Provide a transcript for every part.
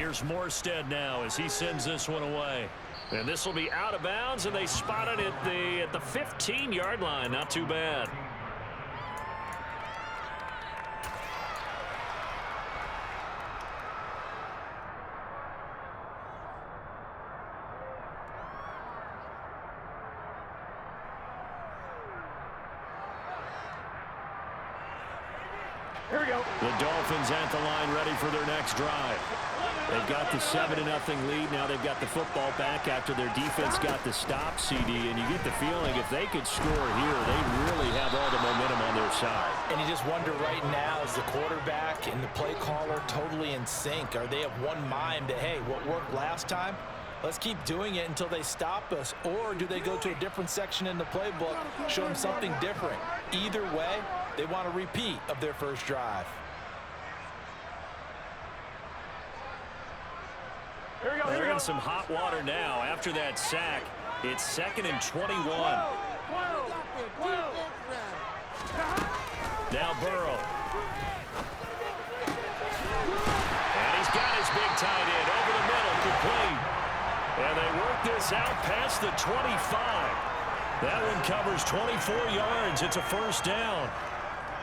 here's Morstead now as he sends this one away. And this will be out of bounds, and they spot it at the 15-yard line. Not too bad. Here we go. The Dolphins at the line ready for their next drive. They've got the 7-0 lead. Now they've got the football back after their defense got the stop, CD. And you get the feeling if they could score here, they really have all the momentum on their side. And you just wonder right now, is the quarterback and the play caller totally in sync? Are they of one mind that, hey, what worked last time? Let's keep doing it until they stop us. Or do they go to a different section in the playbook, show them something different? Either way, they want a repeat of their first drive. They're in some hot water now. After that sack, it's 2nd and 21. Now Burrow. And he's got his big tight end over the middle, complete. And they work this out past the 25. That one covers 24 yards. It's a first down.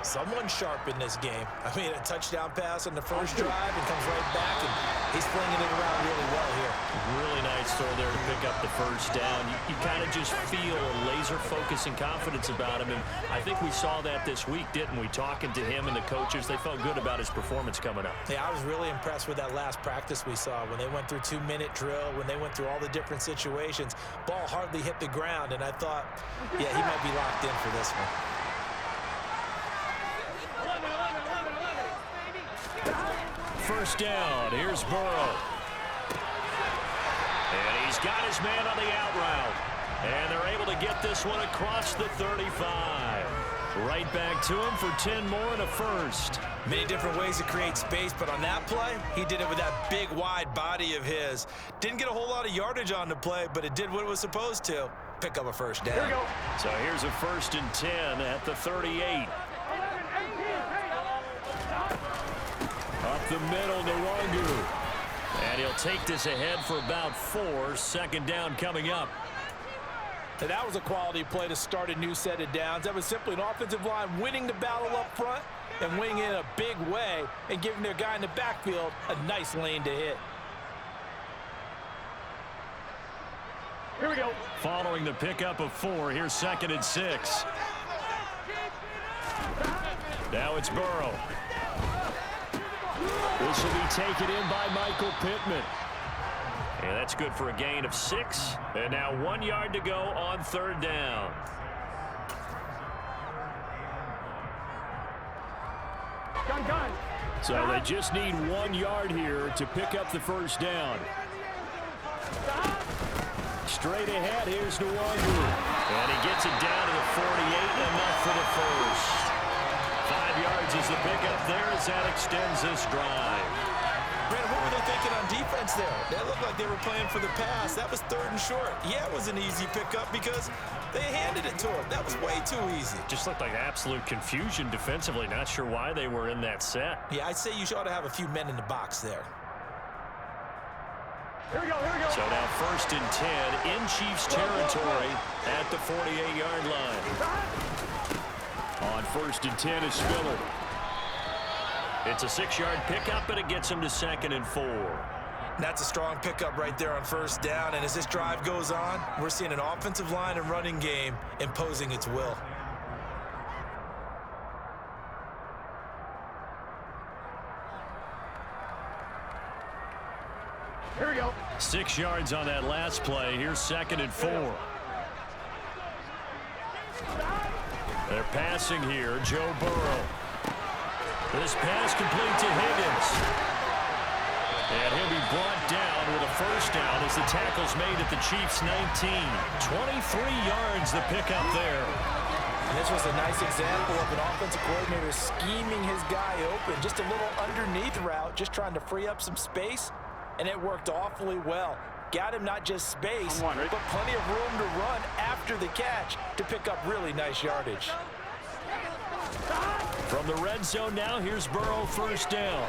Someone sharp in this game. I mean, a touchdown pass on the first drive and comes right back, and he's flinging it around really well here. Really nice throw there to pick up the first down. You kind of just feel a laser focus and confidence about him, and I think we saw that this week, didn't we? Talking to him and the coaches, they felt good about his performance coming up. Yeah, I was really impressed with that last practice we saw when they went through 2-minute drill, when they went through all the different situations. Ball hardly hit the ground, and I thought, yeah, he might be locked in for this one. First down, here's Burrow. And he's got his man on the out route. And they're able to get this one across the 35. Right back to him for 10 more and a first. Many different ways to create space, but on that play, he did it with that big, wide body of his. Didn't get a whole lot of yardage on the play, but it did what it was supposed to. Pick up a first down. Here we go. So here's a 1st and 10 at the 38. Up the middle, Nwangu. And he'll take this ahead for about 4. 2nd down coming up. And that was a quality play to start a new set of downs. That was simply an offensive line winning the battle up front and winning it in a big way and giving their guy in the backfield a nice lane to hit. Here we go. Following the pickup of 4, here's 2nd and 6. Now it's Burrow. This will be taken in by Michael Pittman. And that's good for a gain of 6. And now 1 yard to go on 3rd down. Gun. So they just need 1 yard here to pick up the first down. Straight ahead, here's Nwangu. And he gets it down to the 48, enough for the first. 5 yards is the pickup there as that extends this drive. Brandon, what were they thinking on defense there? That looked like they were playing for the pass. That was 3rd and short. Yeah, it was an easy pickup because they handed it to him. That was way too easy. Just looked like absolute confusion defensively. Not sure why they were in that set. Yeah, I'd say you ought to have a few men in the box there. Here we go. So now 1st and 10 in Chiefs territory at the 48-yard line. On 1st and 10 is Spiller. It's a 6-yard pickup, but it gets him to 2nd and 4. That's a strong pickup right there on 1st down. And as this drive goes on, we're seeing an offensive line and running game imposing its will. Here we go. 6 yards on that last play. Here's 2nd and 4. They're passing here. Joe Burrow. This pass complete to Higgins. And he'll be brought down with a first down as the tackle's made at the Chiefs' 19. 23 yards the pickup there. And this was a nice example of an offensive coordinator scheming his guy open. Just a little underneath route, just trying to free up some space. And it worked awfully well. Got him not just space, but plenty of room to run after the catch to pick up really nice yardage. From the red zone now, here's Burrow, first down.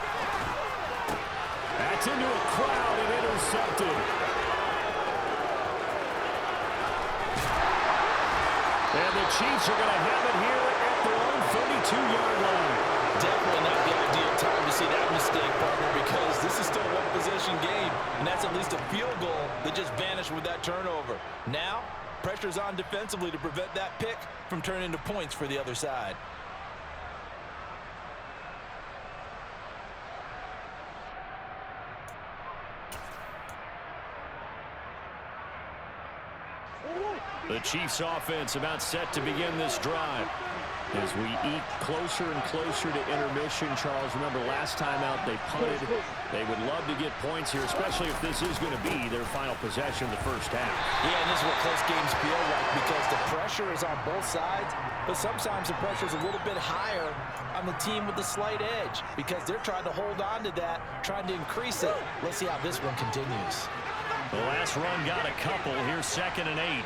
That's into a crowd and intercepted. And the Chiefs are going to have it here at their own 32-yard line. Definitely not the ideal time to see that mistake, partner, because this is still a one-possession game, and that's at least a field goal that just vanished with that turnover. Now, pressure's on defensively to prevent that pick from turning into points for the other side. The Chiefs offense about set to begin this drive. As we eat closer and closer to intermission, Charles, remember last time out they punted. They would love to get points here, especially if this is going to be their final possession of the first half. Yeah, and this is what close games feel like because the pressure is on both sides, but sometimes the pressure is a little bit higher on the team with the slight edge because they're trying to hold on to that, trying to increase it. Let's see how this one continues. The last run got a couple. Here's 2nd and 8.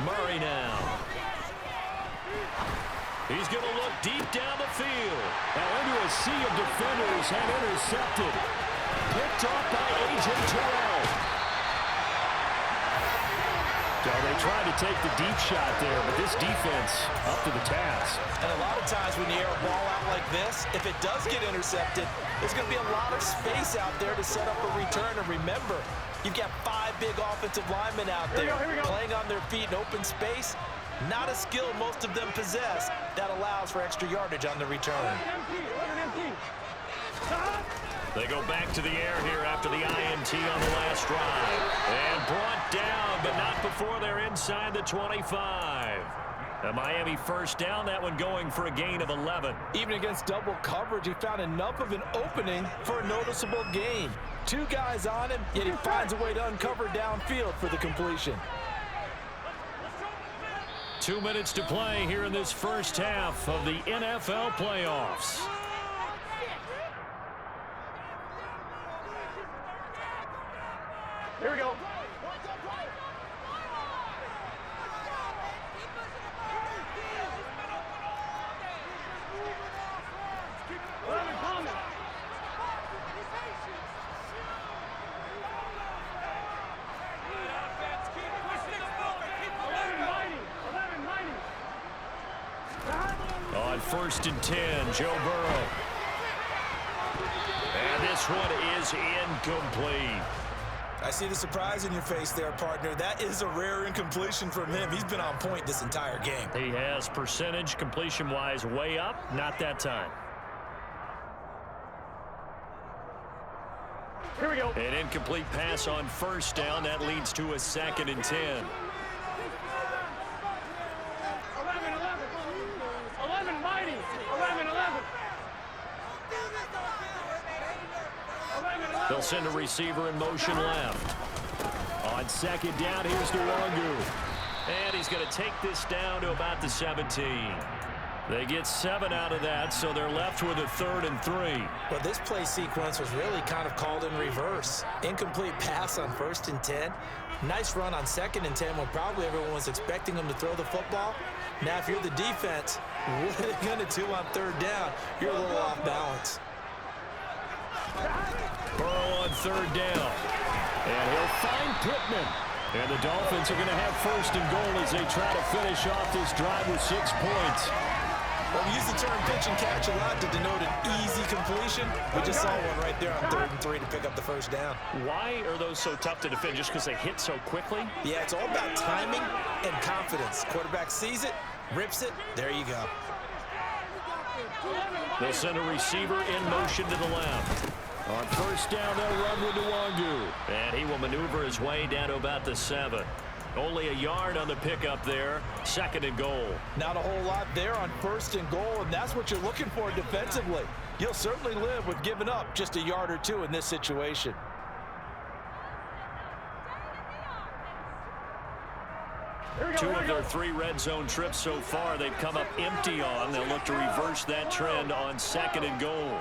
Murray now. He's going to look deep down the field. Now into a sea of defenders and intercepted. Picked off by A.J. Terrell. So they tried to take the deep shot there, but this defense up to the task. And a lot of times when you air a ball out like this, if it does get intercepted, there's going to be a lot of space out there to set up a return. And remember, you've got 5 big offensive linemen out there playing on their feet in open space. Not a skill most of them possess that allows for extra yardage on the return. They go back to the air here after the INT on the last drive. And brought down, but not before they're inside the 25. A Miami first down, that one going for a gain of 11. Even against double coverage, he found enough of an opening for a noticeable gain. 2 guys on him, yet he finds a way to uncover downfield for the completion. 2 minutes to play here in this first half of the NFL playoffs. Here we go. On 1st and 10, Joe Burrow. And this one is incomplete. I see the surprise in your face there, partner. That is a rare incompletion from him. He's been on point this entire game. He has percentage completion-wise way up, not that time. Here we go. An incomplete pass on 1st down. That leads to a 2nd and 10. 11, mighty. 11. They'll send a receiver in motion left. On 2nd down, here's Nwangu. And he's going to take this down to about the 17. They get 7 out of that, so they're left with a 3rd and 3. Well, this play sequence was really kind of called in reverse. Incomplete pass on 1st and 10. Nice run on 2nd and 10 when probably everyone was expecting him to throw the football. Now, if you're the defense, what are they going to do on 3rd down? You're a little off balance. Burrow on 3rd down. And he'll find Pittman. And the Dolphins are going to have 1st and goal as they try to finish off this drive with 6 points. Well, we use the term pitch and catch a lot to denote an easy completion. We just saw one right there on 3rd and 3 to pick up the 1st down. Why are those so tough to defend? Just because they hit so quickly? Yeah, it's all about timing and confidence. Quarterback sees it, rips it, there you go. They'll send a receiver in motion to the left. On 1st down, they'll run with Nwangu. And he will maneuver his way down to about the 7. Only a yard on the pickup there. 2nd and goal. Not a whole lot there on 1st and goal, and that's what you're looking for defensively. You'll certainly live with giving up just a yard or 2 in this situation. Two of their 3 red zone trips so far, they've come up empty on. They'll look to reverse that trend on 2nd and goal.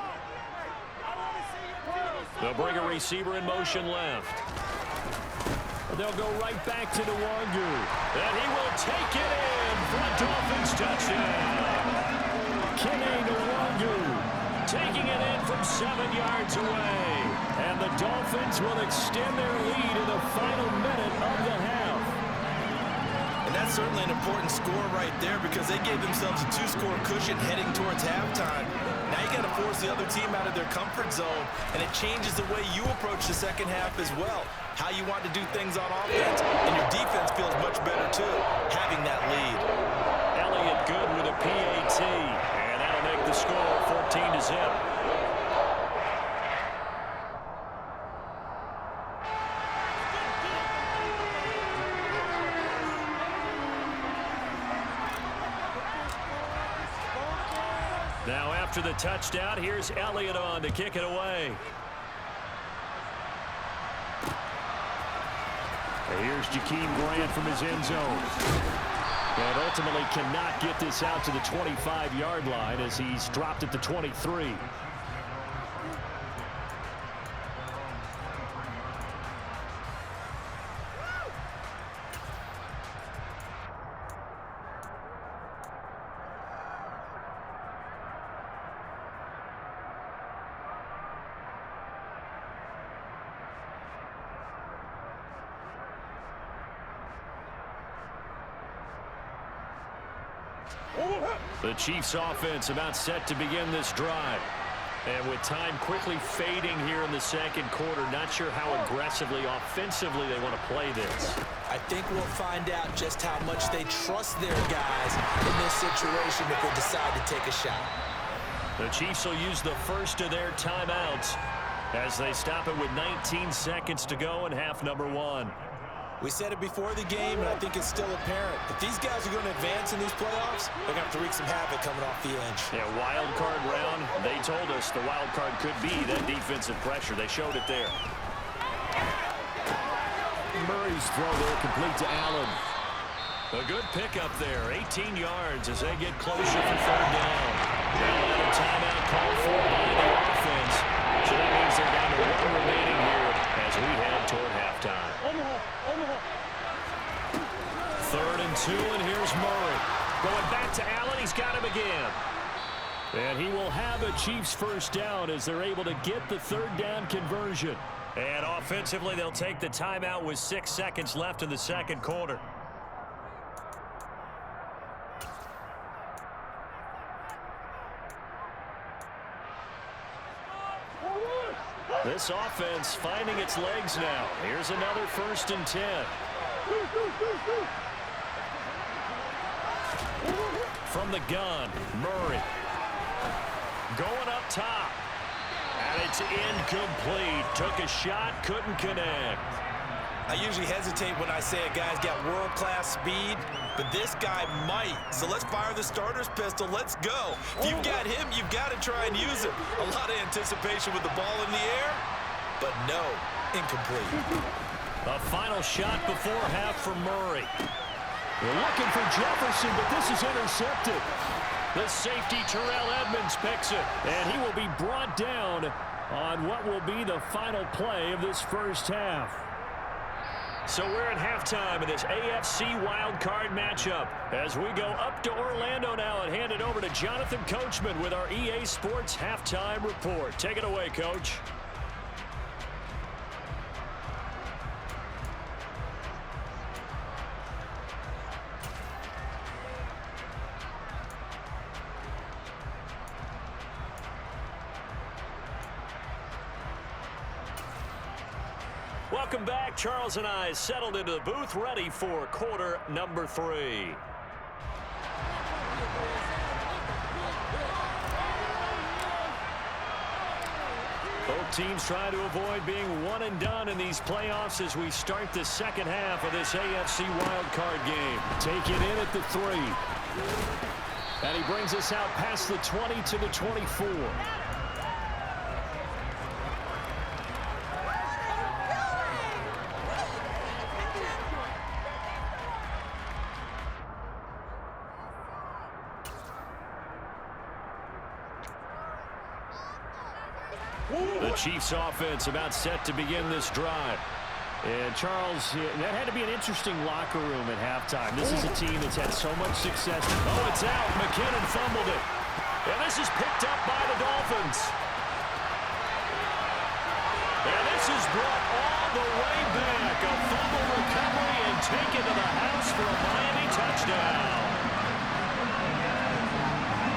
They'll bring a receiver in motion left. They'll go right back to Nwangu. And he will take it in for a Dolphins touchdown. Taking it in from 7 yards away. And the Dolphins will extend their lead in the final minute of the half. And that's certainly an important score right there because they gave themselves a 2-score cushion heading towards halftime. Now you got to force the other team out of their comfort zone, and it changes the way you approach the second half as well. How you want to do things on offense, and your defense feels much better too, having that lead. Elliott good with a PAT, and that'll make the score 14-0. Now after the touchdown, here's Elliott on to kick it away. Here's Jakeem Grant from his end zone. And ultimately cannot get this out to the 25-yard line as he's dropped at the 23. The Chiefs offense about set to begin this drive. And with time quickly fading here in the second quarter, not sure how aggressively, offensively they want to play this. I think we'll find out just how much they trust their guys in this situation if they decide to take a shot. The Chiefs will use the first of their timeouts as they stop it with 19 seconds to go in half number 1. We said it before the game, and I think it's still apparent. If these guys are going to advance in these playoffs, they're going to have to wreak some havoc coming off the edge. Yeah, wild card round. They told us the wild card could be that defensive pressure. They showed it there. Murray's throw there complete to Allen. A good pickup there, 18 yards as they get closer for third down. Now another timeout called for by the offense. So that means they're down to 1 remaining here as we head toward halftime. 3rd and 2, and here's Murray. Going back to Allen, he's got him again. And he will have a Chiefs first down as they're able to get the third down conversion. And offensively, they'll take the timeout with 6 seconds left in the second quarter. This offense finding its legs now. Here's another 1st and 10. From the gun, Murray. Going up top. And it's incomplete. Took a shot, couldn't connect. I usually hesitate when I say a guy's got world-class speed, but this guy might. So let's fire the starter's pistol. Let's go. If you've got him, you've got to try and use him. A lot of anticipation with the ball in the air, but no, incomplete. A final shot before half for Murray. They're looking for Jefferson, but this is intercepted. The safety, Terrell Edmonds, picks it, and he will be brought down on what will be the final play of this first half. So we're at halftime of this AFC Wildcard matchup as we go up to Orlando now and hand it over to Jonathan Coachman with our EA Sports Halftime Report. Take it away, Coach. Welcome back. Charles and I settled into the booth, ready for quarter number 3. Both teams trying to avoid being one and done in these playoffs as we start the second half of this AFC wildcard game. Take it in at the 3. And he brings us out past the 20 to the 24. The Chiefs offense about set to begin this drive. And, Charles, that had to be an interesting locker room at halftime. This is a team that's had so much success. Oh, it's out. McKinnon fumbled it. And this is picked up by the Dolphins. And this is brought all the way back. A fumble recovery and taken to the house for a Miami touchdown.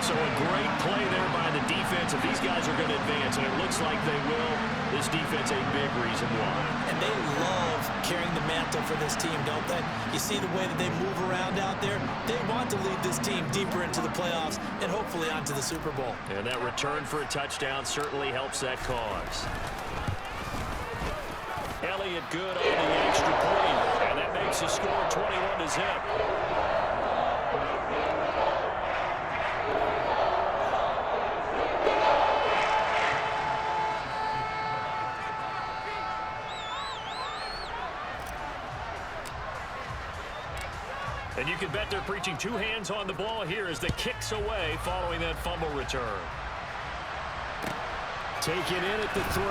So a great play there by the defense. If these guys are going to advance, and it looks like they will, this defense a big reason why. And they love carrying the mantle for this team, don't they? You see the way that they move around out there? They want to lead this team deeper into the playoffs and hopefully onto the Super Bowl. And that return for a touchdown certainly helps that cause. Elliott good on the extra point, and that makes the score 21-0. And you can bet they're preaching two hands on the ball here as the kick's away following that fumble return. Taken in at the 3.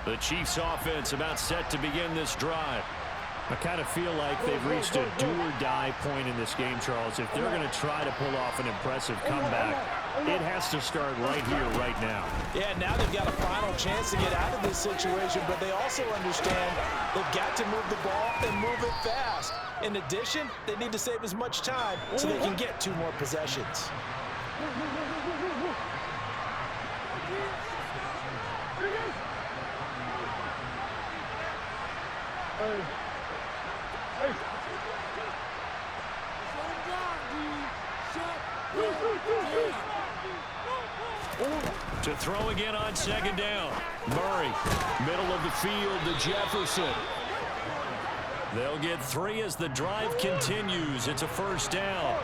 The Chiefs offense about set to begin this drive. I kind of feel like they've reached a do-or-die point in this game, Charles. If they're going to try to pull off an impressive comeback, it has to start right here, right now. Yeah, now they've got a final chance to get out of this situation, but they also understand they've got to move the ball and move it fast. In addition, they need to save as much time so they can get 2 more possessions. To throw again on second down. Murray, middle of the field to Jefferson. They'll get 3 as the drive continues. It's a first down.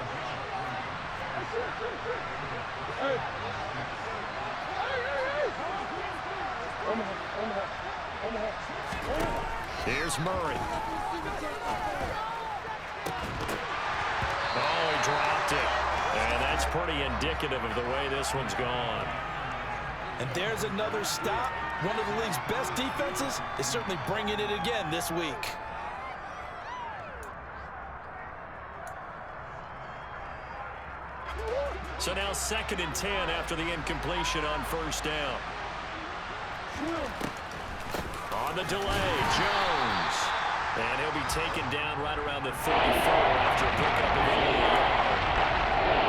Here's Murray. Oh, he dropped it. And that's pretty indicative of the way this one's gone. And there's another stop. One of the league's best defenses is certainly bringing it again this week. So now 2nd and 10 after the incompletion on first down. On the delay, Jones. And he'll be taken down right around the 34 after a pickup of only a yard.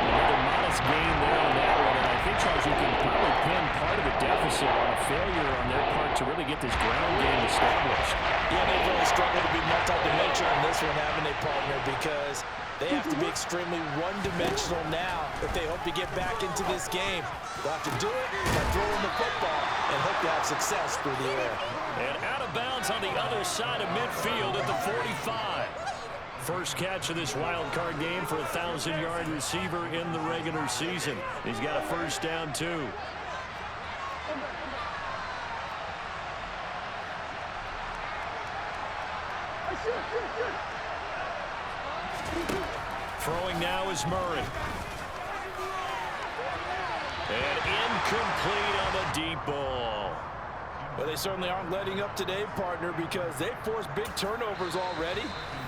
Another modest gain there on that one. And I think, Charles, you can probably pin part of the deficit on a failure on their part to really get this ground game established. Yeah, they've really struggled to be multi-dimensional in this one, haven't they, partner? Because they have to be extremely one-dimensional now if they hope to get back into this game. They'll have to do it by throwing the football and hope to have success through the air. And out of bounds on the other side of midfield at the 45. First catch of this wild card game for a 1,000-yard receiver in the regular season. He's got a first down, too. Throwing now is Murray. And incomplete on the deep ball. Well, they certainly aren't letting up today, partner, because they've forced big turnovers already,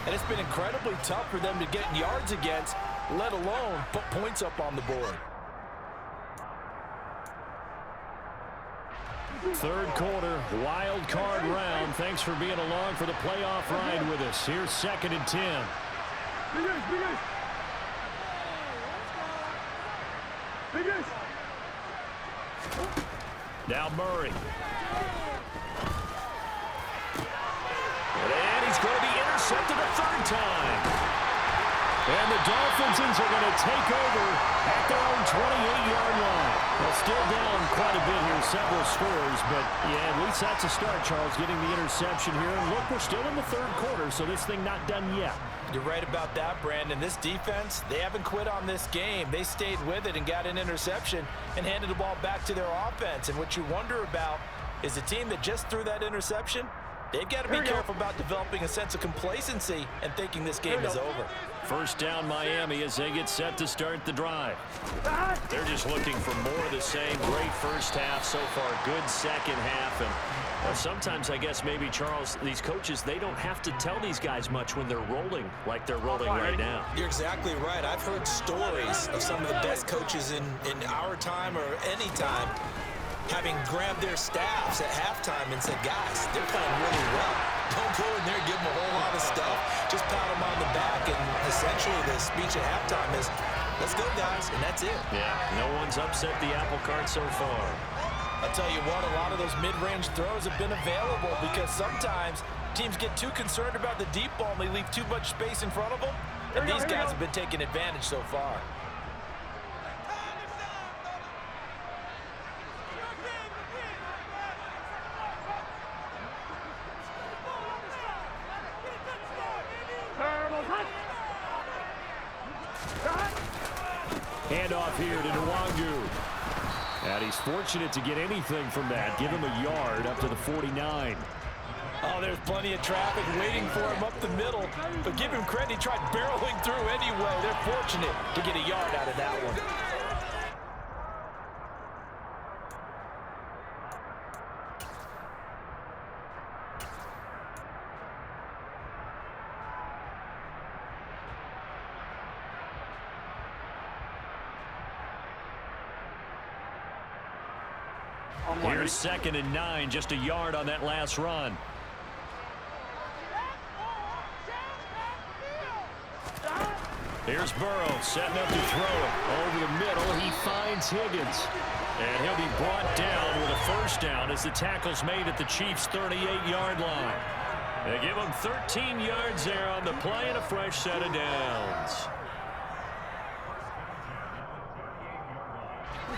and it's been incredibly tough for them to get yards against, let alone put points up on the board. Third quarter, wild card round. Thanks for being along for the playoff ride with us. Here's 2nd and 10. Now Murray. And he's going to be intercepted a 3rd time. And the Dolphins are going to take over at their own 28-yard line. Well, still down quite a bit here, several scores, but yeah, at least that's a start, Charles, getting the interception here. And look, we're still in the third quarter, so this thing not done yet. You're right about that, Brandon. This defense, they haven't quit on this game. They stayed with it and got an interception and handed the ball back to their offense. And what you wonder about is the team that just threw that interception, they've got to be careful about developing a sense of complacency and thinking this game is over. First down Miami as they get set to start the drive. They're just looking for more of the same. Great first half so far. Good second half. And sometimes I guess maybe, Charles, these coaches, they don't have to tell these guys much when they're rolling like they're rolling right now. You're exactly right. I've heard stories of some of the best coaches in our time or any time having grabbed their staffs at halftime and said, guys, they're playing really well. Don't go in there and give them a whole lot of stuff. Just pat them on the back. And essentially the speech at halftime is, let's go, guys, and that's it. Yeah, no one's upset the apple cart so far. I'll tell you what, a lot of those mid-range throws have been available because sometimes teams get too concerned about the deep ball and they leave too much space in front of them. And these guys have been taking advantage so far. Handoff here to Nwangu. And he's fortunate to get anything from that. Give him a yard up to the 49. Oh, there's plenty of traffic waiting for him up the middle. But give him credit, he tried barreling through anyway. They're fortunate to get a yard out of that one. Here's 2nd and 9, just a yard on that last run. Here's Burrow setting up to throw it. Over the middle, he finds Higgins. And he'll be brought down with a first down as the tackle's made at the Chiefs' 38-yard line. They give him 13 yards there on the play and a fresh set of downs.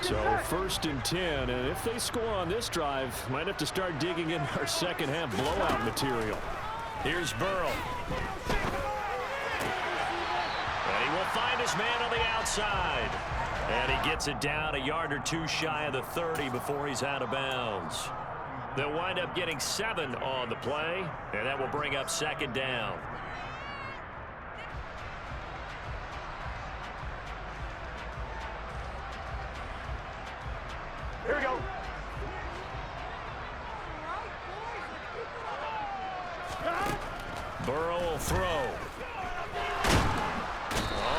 So 1st and 10, and if they score on this drive, might have to start digging in our second half blowout material. Here's Burrow. And he will find his man on the outside. And he gets it down a yard or two shy of the 30 before he's out of bounds. They'll wind up getting 7 on the play, and that will bring up 2nd down. Here we go. Burrow will throw.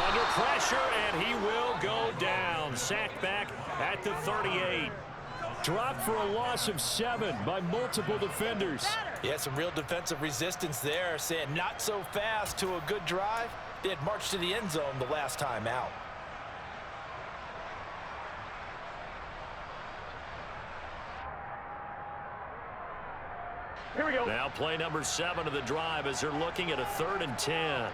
Under pressure, and he will go down. Sacked back at the 38. Dropped for a loss of 7 by multiple defenders. Yeah, some real defensive resistance there, saying not so fast to a good drive. They had marched to the end zone the last time out. Here we go. Now play number 7 of the drive as they're looking at a 3rd and 10.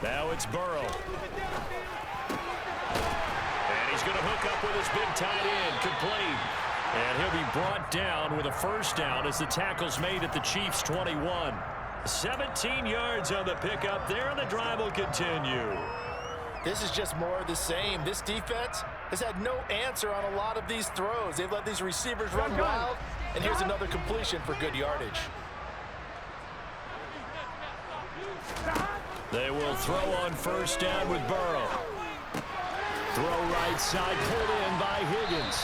Now it's Burrow. And he's going to hook up with his big tight end, complete. And he'll be brought down with a first down as the tackle's made at the Chiefs' 21. 17 yards on the pickup there, and the drive will continue. This is just more of the same. This defense has had no answer on a lot of these throws. They've let these receivers run wild, and here's another completion for good yardage. They will throw on first down with Burrow. Throw right side, pulled in by Higgins.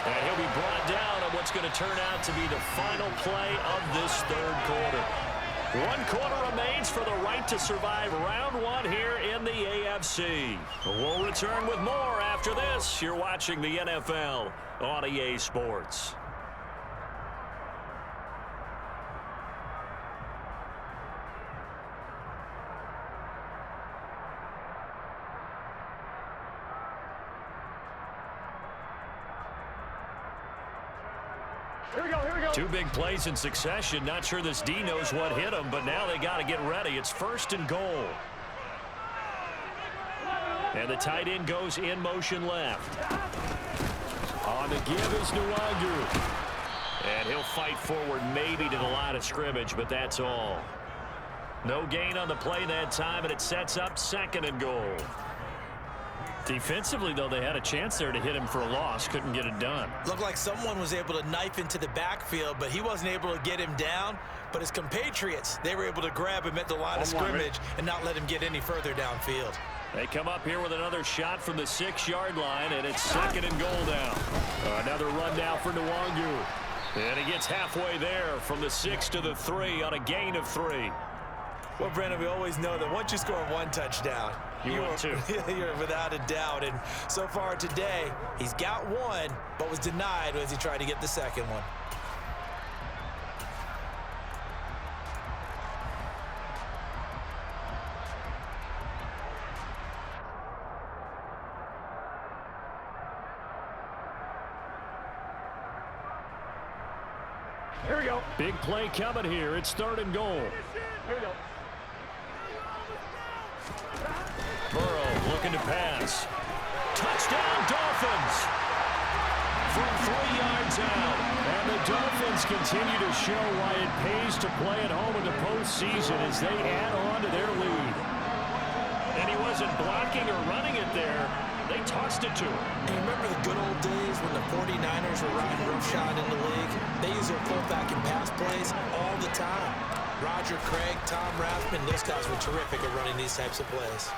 And he'll be brought down on what's going to turn out to be the final play of this 3rd quarter. 1 quarter remains for the right to survive round 1 here in the AFC. We'll return with more after this. You're watching the NFL on EA Sports. Here we go, here we go. Two big plays in succession. Not sure this D knows what hit him, but now they got to get ready. It's 1st and goal. And the tight end goes in motion left. On the give is Nwangu. And he'll fight forward maybe to the line of scrimmage, but that's all. No gain on the play that time, and it sets up 2nd and goal. Defensively, though, they had a chance there to hit him for a loss. Couldn't get it done. Looked like someone was able to knife into the backfield, but he wasn't able to get him down. But his compatriots, they were able to grab him at the line of scrimmage and not let him get any further downfield. They come up here with another shot from the 6-yard line, and it's 2nd and goal down. Another run now for Nwangu. And he gets halfway there from the 6 to the 3 on a gain of 3. Well, Brandon, we always know that once you score one touchdown, you're without a doubt. And so far today, he's got one, but was denied as he tried to get the second one. Here we go. Big play coming here. It's 3rd and goal. Here we go. Burrow looking to pass. Touchdown, Dolphins! From 3 yards out. And the Dolphins continue to show why it pays to play at home in the postseason as they add on to their lead. And he wasn't blocking or running it there. They tossed it to him. And you remember the good old days when the 49ers were running roughshod in the league? They use their fullback and pass plays all the time. Roger Craig, Tom Rathman, those guys were terrific at running these types of plays.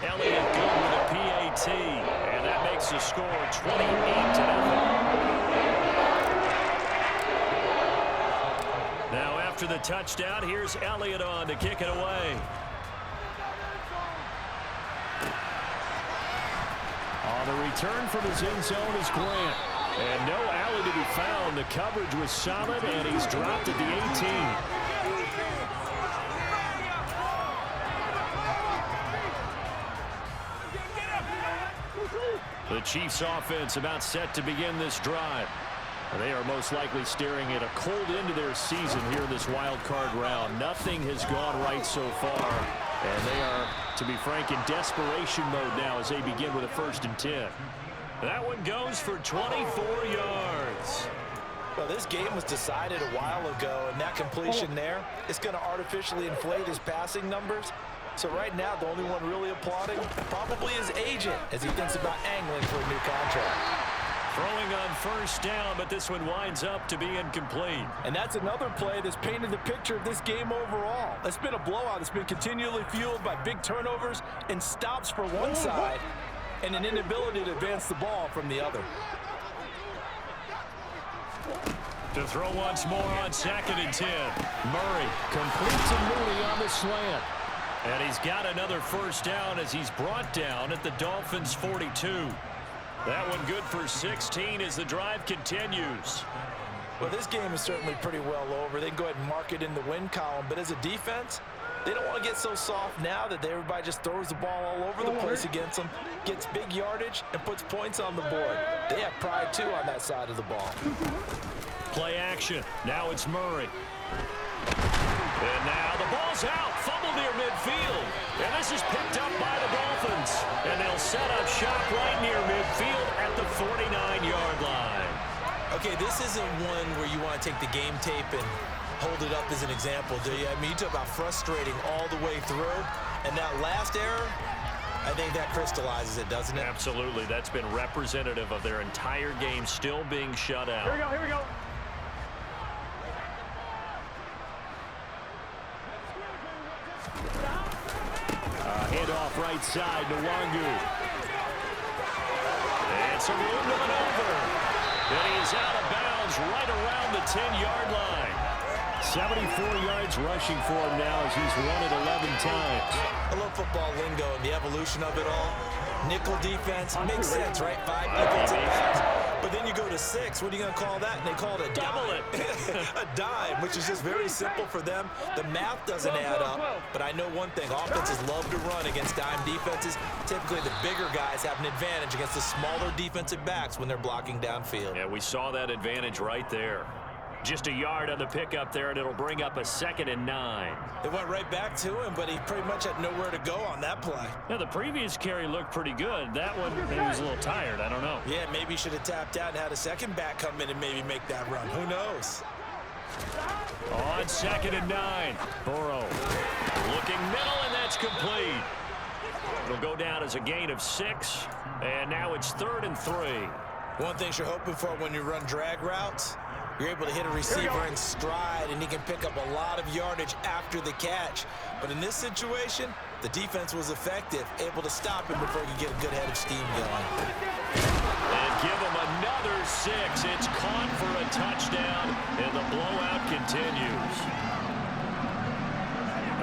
Elliott good with a PAT, and that makes the score 28-0. Now after the touchdown, here's Elliott on to kick it away. On the return from his end zone is Grant. And no alley to be found. The coverage was solid, and he's dropped at the 18. The Chiefs offense about set to begin this drive. They are most likely staring at a cold end to their season here in this wild card round. Nothing has gone right so far. And they are, to be frank, in desperation mode now as they begin with a 1st and 10. That one goes for 24 yards. Well, this game was decided a while ago, and that completion there is going to artificially inflate his passing numbers. So right now, the only one really applauding probably his agent as he thinks about angling for a new contract. Throwing on 1st down, but this one winds up to be incomplete. And that's another play that's painted the picture of this game overall. It's been a blowout. It's been continually fueled by big turnovers and stops for one side and an inability to advance the ball from the other. To throw once more on 2nd and 10. Murray completes a Mooney on the slant. And he's got another 1st down as he's brought down at the Dolphins' 42. That one good for 16 as the drive continues. Well, this game is certainly pretty well over. They can go ahead and mark it in the win column. But as a defense, they don't want to get so soft now that everybody just throws the ball all over the place against them, gets big yardage, and puts points on the board. They have pride, too, on that side of the ball. Play action. Now it's Murray. And now the ball's out. Fumble near midfield. And this is picked up by the Dolphins. And they'll set up shop right near midfield at the 49-yard line. Okay, this isn't one where you want to take the game tape and hold it up as an example, do you? I mean, you talk about frustrating all the way through. And that last error, I think that crystallizes it, doesn't it? Absolutely. That's been representative of their entire game still being shut out. Here we go, here we go. Handoff right side to Nwangu. And some room to maneuver. And he's out of bounds right around the 10-yard line. 74 yards rushing for him now as he's run it 11 times. I love football lingo and the evolution of it all. Nickel defense makes sense, right? 5 defensive backs. But then you go to 6. What are you going to call that? And they call it a double dime. A dime, which is just very simple for them. The math doesn't add up. But I know one thing. Offenses love to run against dime defenses. Typically, the bigger guys have an advantage against the smaller defensive backs when they're blocking downfield. Yeah, we saw that advantage right there. Just a yard on the pickup there, and it'll bring up a 2nd and 9. It went right back to him, but he pretty much had nowhere to go on that play. Now, the previous carry looked pretty good. That one, maybe he was a little tired. I don't know. Yeah, maybe he should have tapped out and had a second back come in and maybe make that run. Who knows? On 2nd and 9. Burrow looking middle, and that's complete. It'll go down as a gain of 6, and now it's 3rd and 3. One thing you're hoping for when you run drag routes, you're able to hit a receiver in stride, and he can pick up a lot of yardage after the catch. But in this situation, the defense was effective, able to stop him before he could get a good head of steam going. And give him another 6. It's caught for a touchdown, and the blowout continues.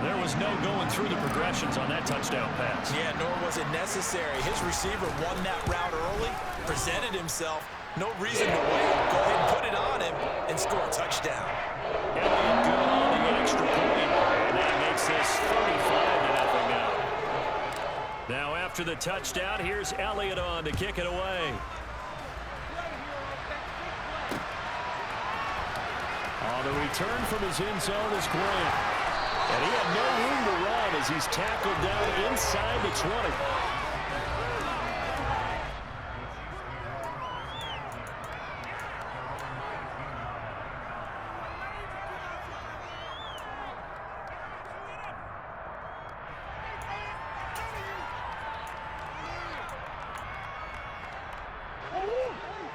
There was no going through the progressions on that touchdown pass. Yeah, nor was it necessary. His receiver won that route early, presented himself. No reason to wait. Go ahead and put it on him and score a touchdown. Elliott good on the extra point, and that makes this 35-0 now. Now after the touchdown, here's Elliott on to kick it away. On the return from his end zone is Grant. And he had no room to run as he's tackled down inside the 20.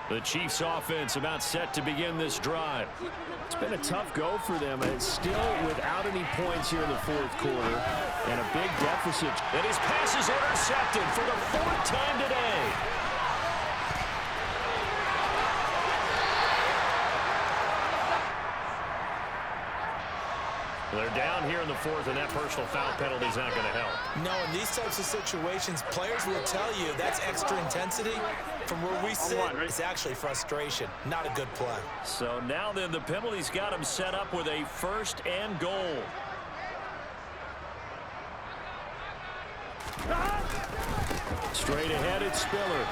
The Chiefs offense about set to begin this drive. It's been a tough go for them, and it's still without any points here in the 4th quarter and a big deficit. And his pass is intercepted for the 4th time today. They're down here in the 4th, and that personal foul penalty is not going to help. No, in these types of situations, players will tell you that's extra intensity. From where we sit, it's actually frustration, not a good play. So now then, the penalty's got him set up with a 1st and goal. Straight ahead, it's Spiller.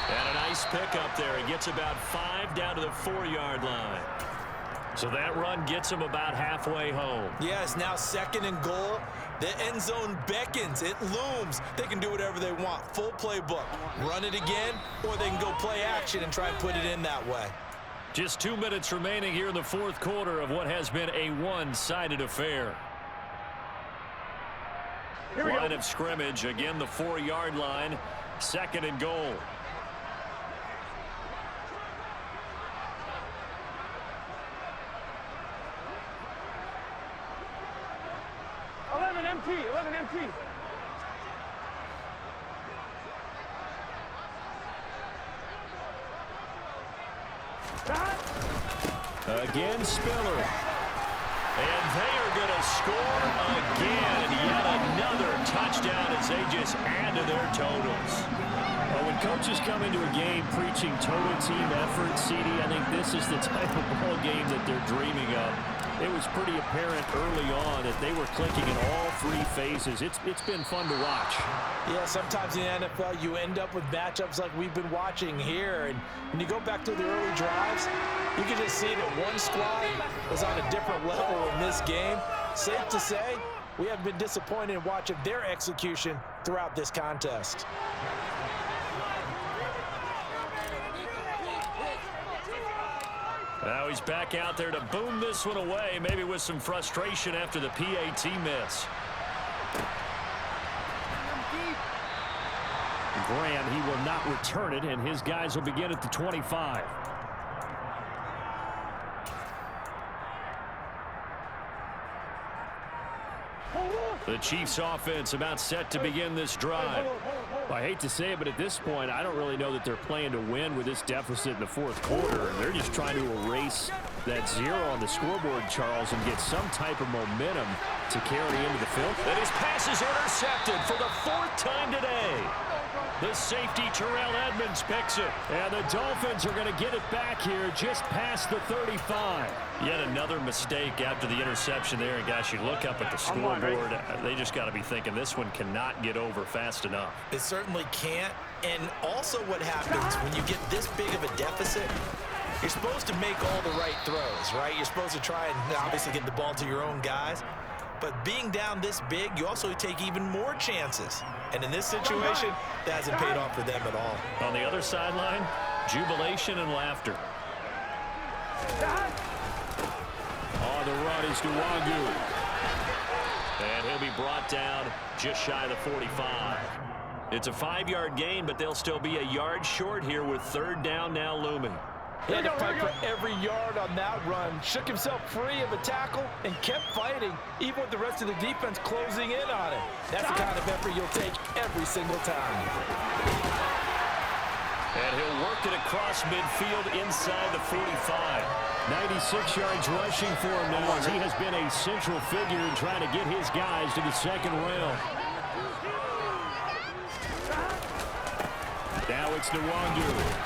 And a nice pickup there. He gets about 5 down to the 4-yard line. So that run gets him about halfway home. Yes, now 2nd and goal. The end zone beckons. It looms. They can do whatever they want. Full playbook. Run it again, or they can go play action and try and put it in that way. Just 2 minutes remaining here in the 4th quarter of what has been a one-sided affair. Line of scrimmage, again the 4-yard line. 2nd and goal. Empty, 11 empty. Again, Spiller. And they are going to score again. Yet another touchdown as they just add to their totals. Well, when coaches come into a game preaching total team effort, CD, I think this is the type of ball game that they're dreaming of. It was pretty apparent early on that they were clicking in all 3 phases. It's been fun to watch. Yeah, sometimes in the NFL you end up with matchups like we've been watching here. And when you go back to the early drives, you can just see that one squad was on a different level in this game. Safe to say, we have been disappointed in watching their execution throughout this contest. Now he's back out there to boom this one away, maybe with some frustration after the PAT miss. Graham, he will not return it, and his guys will begin at the 25. The Chiefs offense about set to begin this drive. Well, I hate to say it, but at this point, I don't really know that they're playing to win with this deficit in the 4th quarter. They're just trying to erase that 0 on the scoreboard, Charles, and get some type of momentum to carry into the field. And his pass is intercepted for the 4th time today. The safety, Terrell Edmonds, picks it. And the Dolphins are going to get it back here just past the 35. Yet another mistake after the interception there. And, guys, you look up at the scoreboard, they just got to be thinking this one cannot get over fast enough. It certainly can't. And also what happens when you get this big of a deficit, You're supposed to make all the right throws, right? You're supposed to try and obviously get the ball to your own guys. But being down this big, you also take even more chances. And in this situation, that hasn't paid off for them at all. On the other sideline, jubilation and laughter. On the run is Nwangu. And he'll be brought down just shy of the 45. It's a 5-yard gain, but they'll still be a yard short here with third down now looming. He had to fight for every yard on that run, shook himself free of a tackle, and kept fighting, even with the rest of the defense closing in on him. That's the kind of effort you'll take every single time. And he'll work it across midfield inside the 45. 96 yards rushing for him now as he has been a central figure in trying to get his guys to the second round. Now it's Nwangu.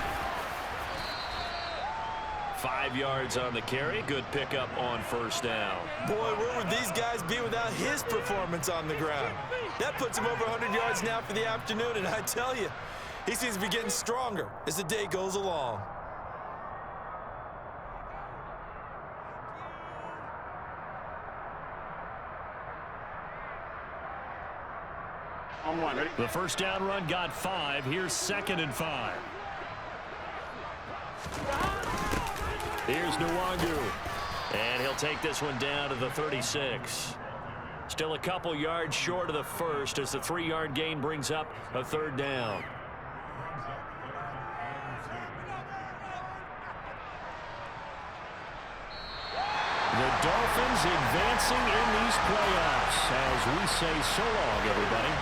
5 yards on the carry. Good pickup on first down. Boy, where would these guys be without his performance on the ground? That puts him over 100 yards now for the afternoon, and I tell you, he seems to be getting stronger as the day goes along. The first down run got 5. Here's 2nd and 5. Here's Nwangu. And he'll take this one down to the 36. Still a couple yards short of the first as the 3-yard gain brings up a third down. The Dolphins advancing in these playoffs as we say so long, everybody.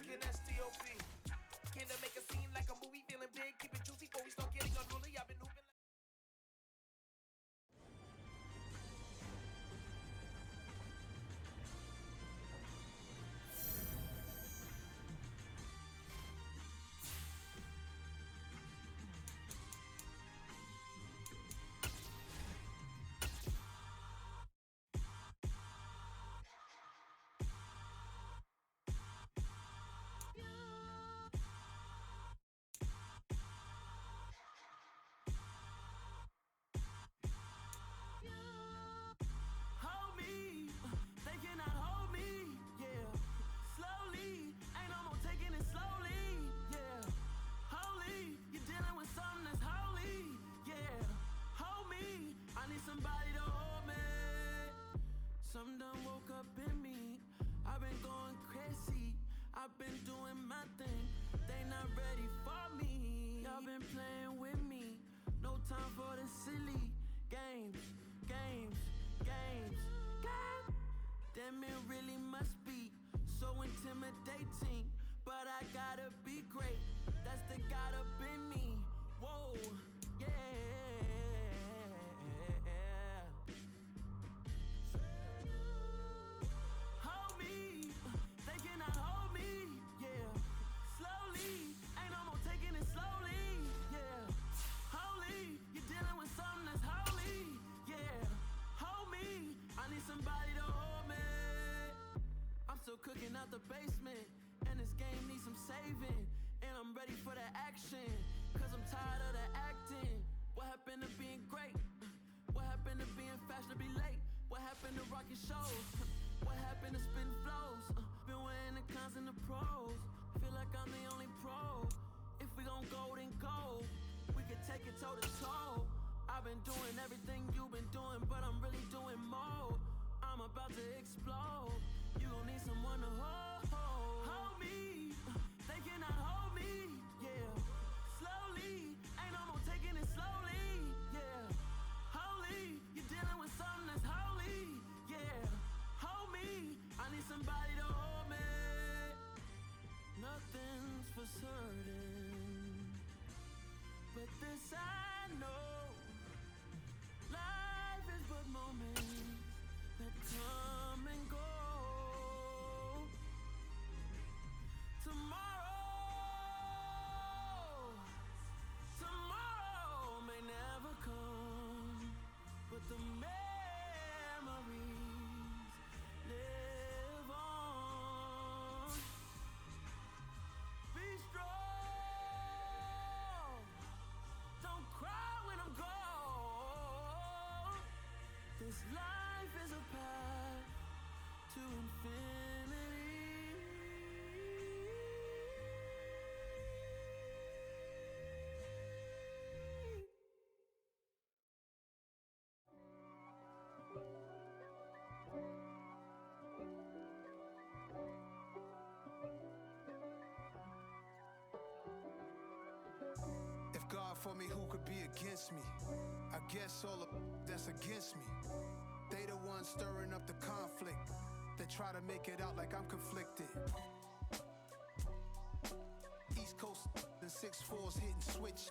looking STOP. Can to make a scene like a movie, feeling big, keep it juicy before we start getting unruly. I've been moving. Hold me, they cannot hold me, yeah. Slowly, ain't no more taking it slowly, yeah. Holy, you're dealing with something that's holy, yeah. Hold me, I need somebody to hold me. Something done woke up in me, I've been going crazy, I've been doing my thing, they not ready for me. Y'all been playing with me, no time for the silly games, games. God damn, it really must be so intimidating, but I gotta be great, that's the God up in me. Whoa, yeah. Hold me, they cannot hold me, yeah. Slowly, ain't no more taking it slowly, yeah. Holy, you're dealing with something that's holy, yeah. Hold me, I need somebody to hold me. I'm still cooking out the basement, and this game needs some saving. And I'm ready for the action, cause I'm tired of the acting. What happened to being great? What happened to being fashionably late? What happened to rocking shows? What happened to spitting flows? Been weighing the cons and the pros. Feel like I'm the only pro. If we gon' go, then go. We can take it toe to toe. I've been doing everything you've been doing, but I'm really doing more. I'm about to explode. You gon' need someone to hold. Hold me, they cannot hold me, yeah. Slowly, ain't no more taking it slowly, yeah. Holy, you're dealing with something that's holy, yeah. Hold me, I need somebody to hold me. Nothing's for certain, but this I know. Life is but moments that come and go. Tomorrow may never come, but the memories live on. Be strong, don't cry when I'm gone. This life is a path to infinity. If God for me, who could be against me? I guess all of that's against me. They the ones stirring up the conflict. They try to make it out like I'm conflicted. East Coast and 6'4s hitting switch.